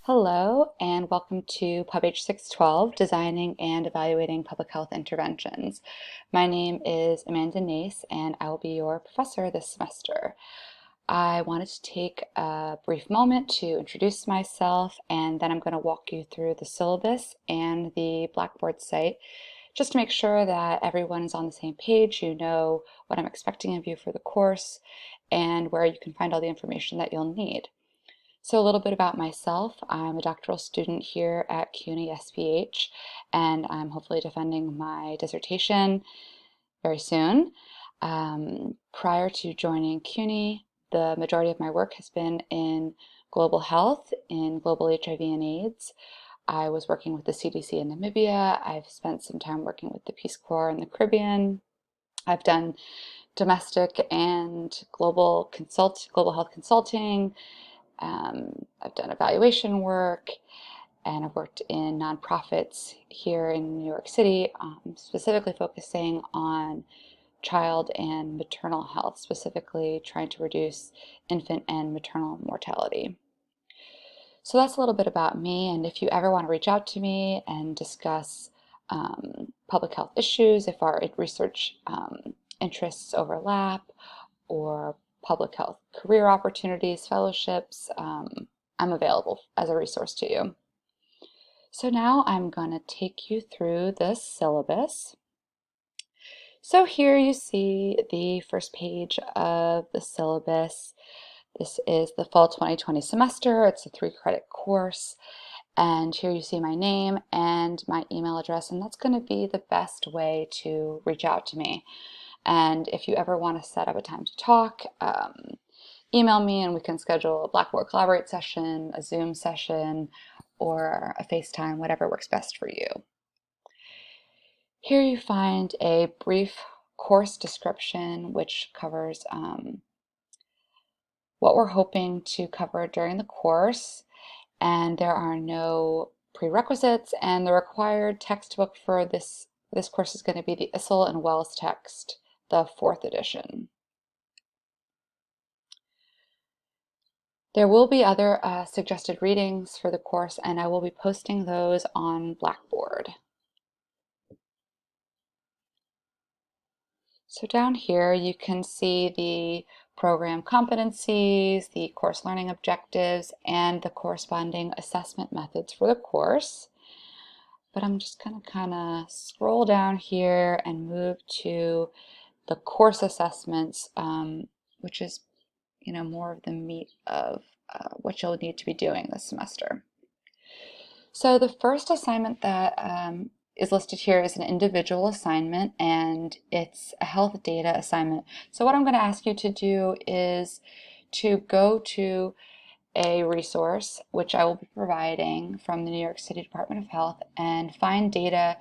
Hello and welcome to PUBH 612, Designing and Evaluating Public Health Interventions. My name is Amanda Nace and I will be your professor this semester. I wanted to take a brief moment to introduce myself, and then I'm going to walk you through the syllabus and the Blackboard site just to make sure that everyone is on the same page. You know what I'm expecting of you for the course and where you can find all the information that you'll need. So a little bit about myself. I'm a doctoral student here at CUNY SPH, and I'm hopefully defending my dissertation very soon. Prior to joining CUNY, the majority of my work has been in global health, in global HIV and AIDS. I was working with the CDC in Namibia. I've spent some time working with the Peace Corps in the Caribbean. I've done domestic and global health consulting. I've done evaluation work, and I've worked in nonprofits here in New York City, specifically focusing on child and maternal health, specifically trying to reduce infant and maternal mortality. So that's a little bit about me, and if you ever want to reach out to me and discuss public health issues, if our research interests overlap, or public health career opportunities, fellowships, I'm available as a resource to you. So now I'm going to take you through the syllabus. So here you see the first page of the syllabus. This is the fall 2020 semester. It's a 3-credit course. And here you see my name and my email address, and that's going to be the best way to reach out to me. And if you ever want to set up a time to talk, email me and we can schedule a Blackboard Collaborate session, a Zoom session, or a FaceTime, whatever works best for you. Here you find a brief course description which covers what we're hoping to cover during the course, and there are no prerequisites, and the required textbook for this course is going to be the Issel and Wells text, the 4th edition. There will be other suggested readings for the course, and I will be posting those on Blackboard. So down here you can see the program competencies, the course learning objectives, and the corresponding assessment methods for the course. But I'm just going to kind of scroll down here and move to the course assessments, which is more of the meat of what you'll need to be doing this semester. So the first assignment that is listed here is an individual assignment, and it's a health data assignment. So what I'm going to ask you to do is to go to a resource, which I will be providing from the New York City Department of Health, and find data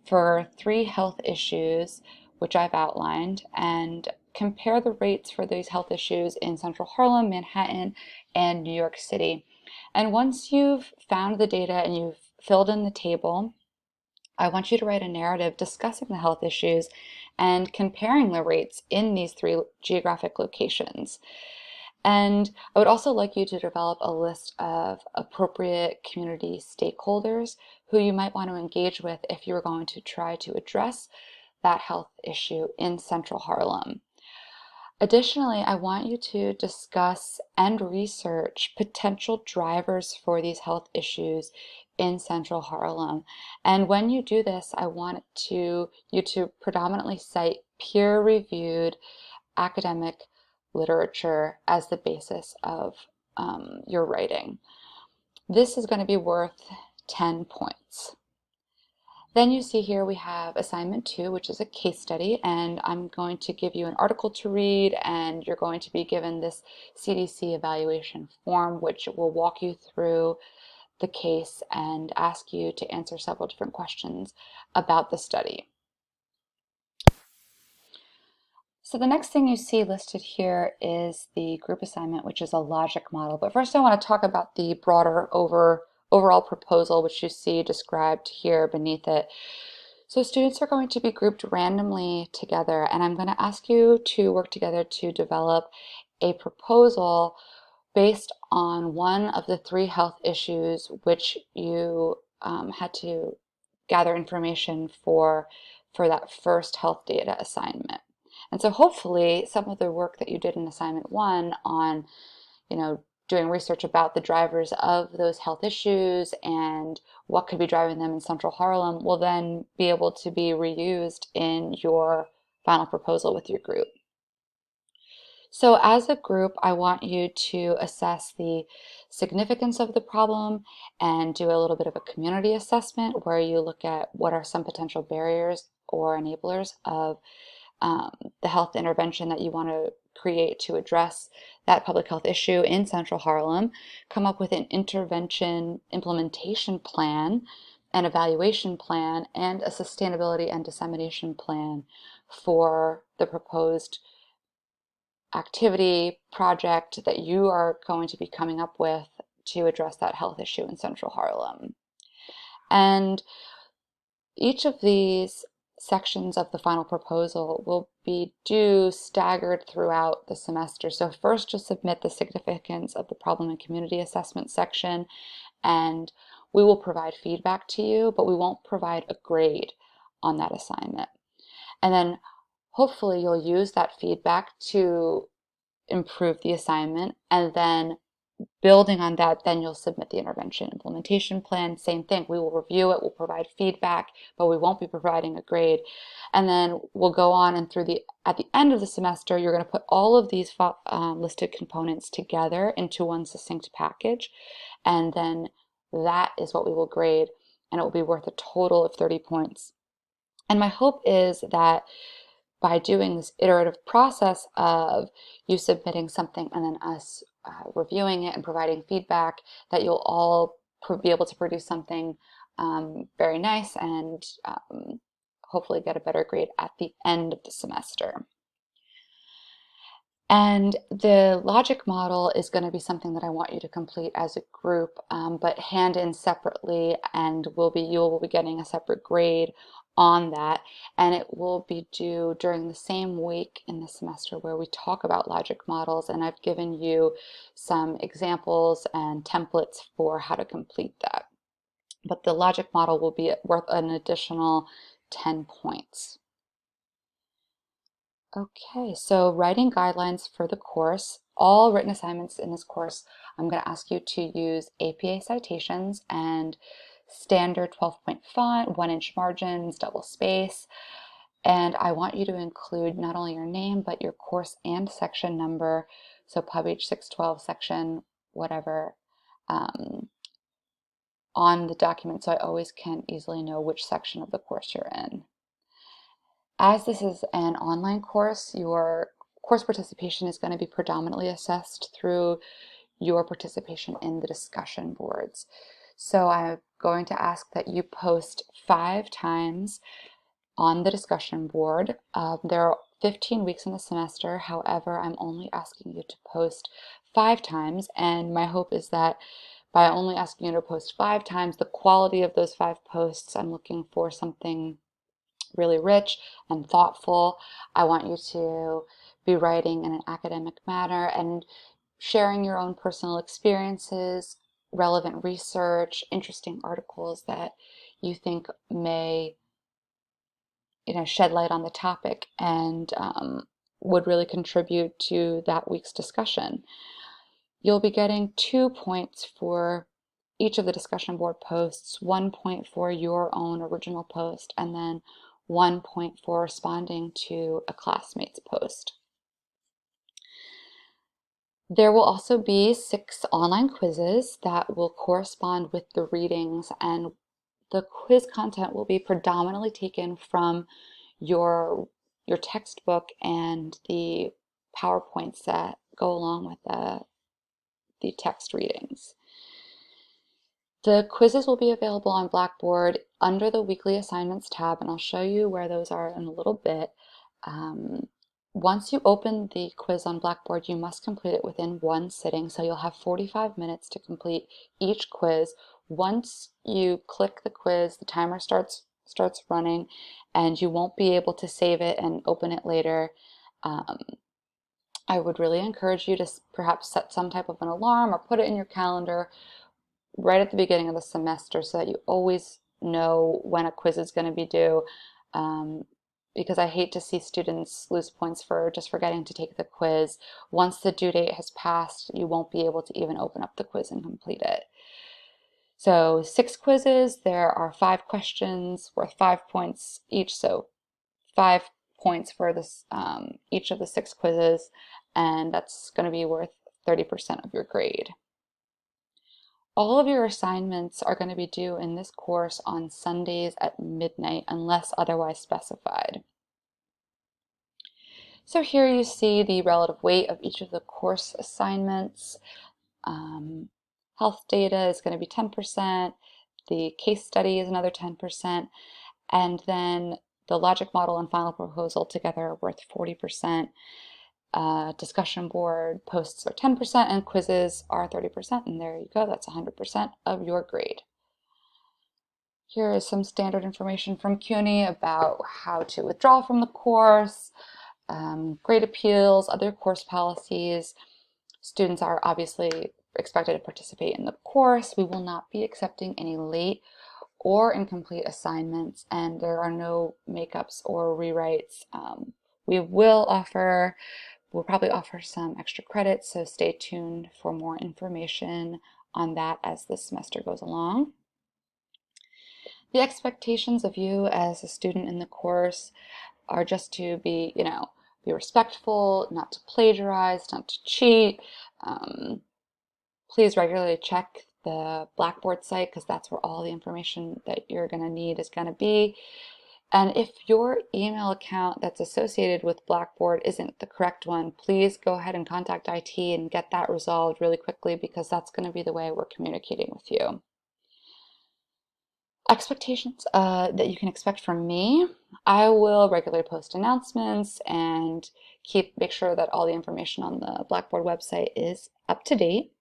for 3 health issues, which I've outlined, and compare the rates for these health issues in Central Harlem, Manhattan, and New York City. And once you've found the data and you've filled in the table, I want you to write a narrative discussing the health issues and comparing the rates in these 3 geographic locations. And I would also like you to develop a list of appropriate community stakeholders who you might want to engage with if you were going to try to address that health issue in Central Harlem. Additionally, I want you to discuss and research potential drivers for these health issues in Central Harlem. And when you do this, I want you to predominantly cite peer-reviewed academic literature as the basis of your writing. This is going to be worth 10 points. Then you see here we have assignment 2, which is a case study, and I'm going to give you an article to read, and you're going to be given this CDC evaluation form, which will walk you through the case and ask you to answer several different questions about the study. So the next thing you see listed here is the group assignment, which is a logic model. But first I want to talk about the broader overall proposal, which you see described here beneath it. So students are going to be grouped randomly together, and I'm going to ask you to work together to develop a proposal based on one of the 3 health issues which you had to gather information for that first health data assignment. And so hopefully some of the work that you did in assignment 1 on, doing research about the drivers of those health issues and what could be driving them in Central Harlem will then be able to be reused in your final proposal with your group. So as a group, I want you to assess the significance of the problem and do a little bit of a community assessment where you look at what are some potential barriers or enablers of the health intervention that you want to create to address that public health issue in Central Harlem. Come up with an intervention implementation plan, an evaluation plan, and a sustainability and dissemination plan for the proposed activity project that you are going to be coming up with to address that health issue in Central Harlem. And each of these sections of the final proposal will be due staggered throughout the semester. So first you'll submit the significance of the problem and community assessment section, and we will provide feedback to you, but we won't provide a grade on that assignment. And then hopefully you'll use that feedback to improve the assignment, and then building on that, then you'll submit the intervention implementation plan. Same thing, we will review it, we'll provide feedback, but we won't be providing a grade. And then we'll go on, and at the end of the semester, you're going to put all of these listed components together into one succinct package, and then that is what we will grade, and it will be worth a total of 30 points. And my hope is that by doing this iterative process of you submitting something and then us reviewing it and providing feedback, that you'll all be able to produce something very nice and hopefully get a better grade at the end of the semester. And the logic model is going to be something that I want you to complete as a group, but hand in separately, and you will be getting a separate grade on that, and it will be due during the same week in the semester where we talk about logic models, and I've given you some examples and templates for how to complete that. But the logic model will be worth an additional 10 points. Okay, so writing guidelines for the course. All written assignments in this course, I'm going to ask you to use APA citations and standard 12-point font, 1-inch margins, double space. And I want you to include not only your name, but your course and section number. So PUBH 612 section, whatever, on the document, so I always can easily know which section of the course you're in. As this is an online course, your course participation is going to be predominantly assessed through your participation in the discussion boards. So I'm going to ask that you post 5 times on the discussion board. There are 15 weeks in the semester, however, I'm only asking you to post 5 times, and my hope is that by only asking you to post 5 times, the quality of those 5 posts, I'm looking for something really rich and thoughtful. I want you to be writing in an academic manner and sharing your own personal experiences, relevant research, interesting articles that you think may shed light on the topic and would really contribute to that week's discussion. You'll be getting 2 points for each of the discussion board posts, 1 point for your own original post, and then 1 point for responding to a classmate's post. There will also be 6 online quizzes that will correspond with the readings, and the quiz content will be predominantly taken from your textbook and the PowerPoints that go along with the text readings. The quizzes will be available on Blackboard under the weekly assignments tab, and I'll show you where those are in a little bit. Once you open the quiz on Blackboard, you must complete it within 1 sitting, so you'll have 45 minutes to complete each quiz. Once you click the quiz, the timer starts running, and you won't be able to save it and open it later. I would really encourage you to perhaps set some type of an alarm or put it in your calendar right at the beginning of the semester so that you always know when a quiz is going to be due. Because I hate to see students lose points for just forgetting to take the quiz. Once the due date has passed, you won't be able to even open up the quiz and complete it. So 6 quizzes, there are 5 questions worth 5 points each, so 5 points for this each of the 6 quizzes, and that's going to be worth 30% of your grade. All of your assignments are going to be due in this course on Sundays at midnight unless otherwise specified. So here you see the relative weight of each of the course assignments. Health data is going to be 10%, the case study is another 10%, and then the logic model and final proposal together are worth 40%. Discussion board posts are 10% and quizzes are 30%, and there you go, that's 100% of your grade. Here is some standard information from CUNY about how to withdraw from the course, grade appeals, other course policies. Students are obviously expected to participate in the course. We will not be accepting any late or incomplete assignments, and there are no makeups or rewrites. We'll probably offer some extra credits, so stay tuned for more information on that as the semester goes along. The expectations of you as a student in the course are just to be, be respectful, not to plagiarize, not to cheat. Please regularly check the Blackboard site because that's where all the information that you're going to need is going to be. And if your email account that's associated with Blackboard isn't the correct one, please go ahead and contact IT and get that resolved really quickly because that's going to be the way we're communicating with you. Expectations that you can expect from me. I will regularly post announcements and make sure that all the information on the Blackboard website is up to date.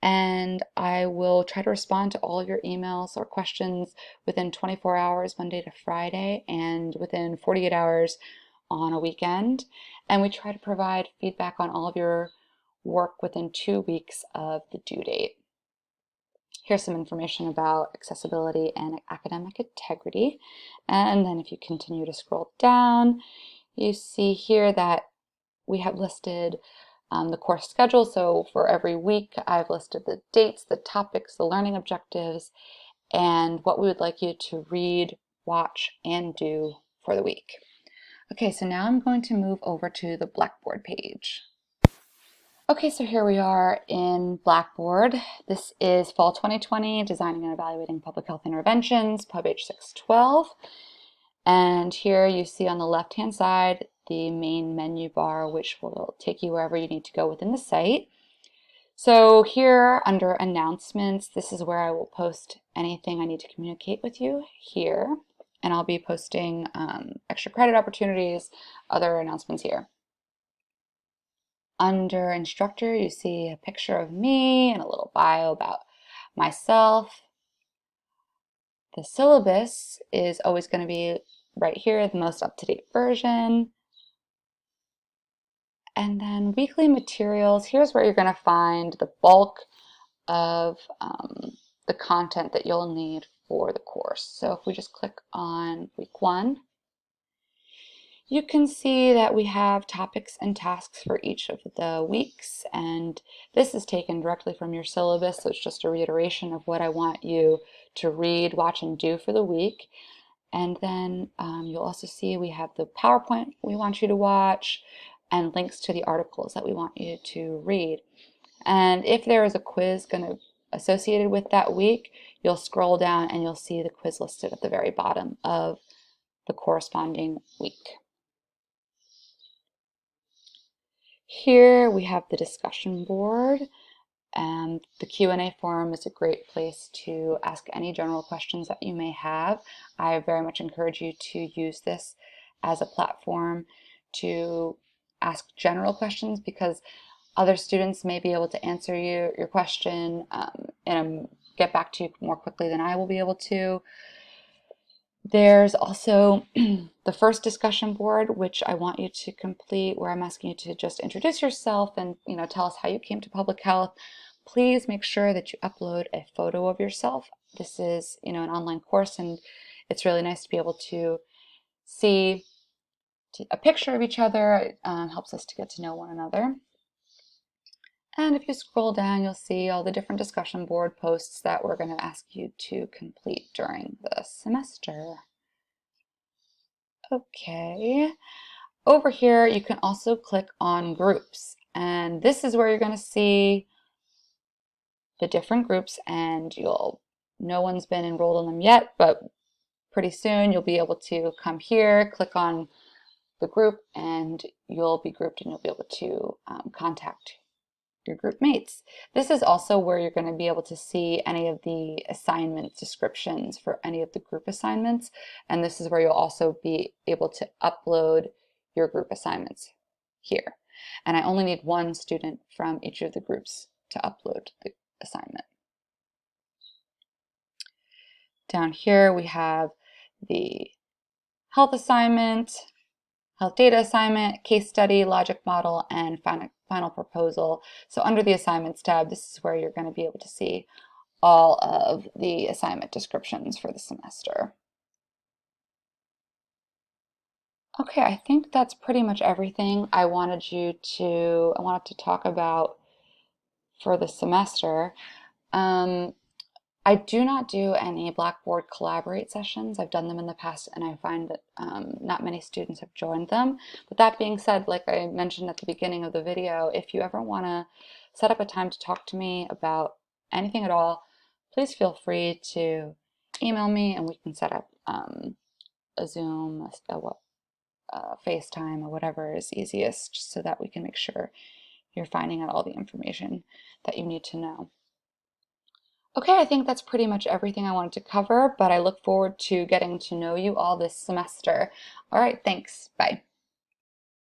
And I will try to respond to all of your emails or questions within 24 hours, Monday to Friday, and within 48 hours on a weekend. And we try to provide feedback on all of your work within 2 weeks of the due date. Here's some information about accessibility and academic integrity. And then if you continue to scroll down, you see here that we have listed the course schedule. So for every week, I've listed the dates, the topics, the learning objectives, and what we would like you to read, watch, and do for the week. Okay, so now I'm going to move over to the Blackboard page. Okay, so here we are in Blackboard. This is Fall 2020, Designing and Evaluating Public Health Interventions, PUBH 612. And here you see on the left-hand side the main menu bar, which will take you wherever you need to go within the site. So here under Announcements, this is where I will post anything I need to communicate with you here. And I'll be posting extra credit opportunities, other announcements here. Under Instructor, you see a picture of me and a little bio about myself. The syllabus is always going to be right here, the most up-to-date version. And then weekly materials, here's where you're going to find the bulk of the content that you'll need for the course. So if we just click on week 1, you can see that we have topics and tasks for each of the weeks, and this is taken directly from your syllabus, so it's just a reiteration of what I want you to read, watch, and do for the week. And then you'll also see we have the PowerPoint we want you to watch and links to the articles that we want you to read. And if there is a quiz associated with that week, you'll scroll down and you'll see the quiz listed at the very bottom of the corresponding week. Here we have the discussion board, and the Q&A forum is a great place to ask any general questions that you may have. I very much encourage you to use this as a platform to ask general questions because other students may be able to answer your question and get back to you more quickly than I will be able to. There's also the first discussion board, which I want you to complete, where I'm asking you to just introduce yourself and tell us how you came to public health. Please make sure that you upload a photo of yourself. This is an online course, and it's really nice to be able to see a picture of each other. It helps us to get to know one another. And if you scroll down, you'll see all the different discussion board posts that we're going to ask you to complete during the semester. Okay, over here you can also click on groups, and this is where you're going to see the different groups, and no one's been enrolled in them yet, but pretty soon you'll be able to come here, click on the group, and you'll be grouped and you'll be able to contact your group mates. This is also where you're going to be able to see any of the assignment descriptions for any of the group assignments, and this is where you'll also be able to upload your group assignments here. And I only need one student from each of the groups to upload the assignment. Down here we have the health assignment, health data assignment, case study, logic model, and final proposal. So under the assignments tab, this is where you're going to be able to see all of the assignment descriptions for the semester. Okay, I think that's pretty much everything I wanted to talk about for the semester. I do not do any Blackboard Collaborate sessions. I've done them in the past, and I find that not many students have joined them. But that being said, like I mentioned at the beginning of the video, if you ever want to set up a time to talk to me about anything at all, please feel free to email me, and we can set up a Zoom, a FaceTime, or whatever is easiest, just so that we can make sure you're finding out all the information that you need to know. Okay, I think that's pretty much everything I wanted to cover, but I look forward to getting to know you all this semester. All right, thanks. Bye.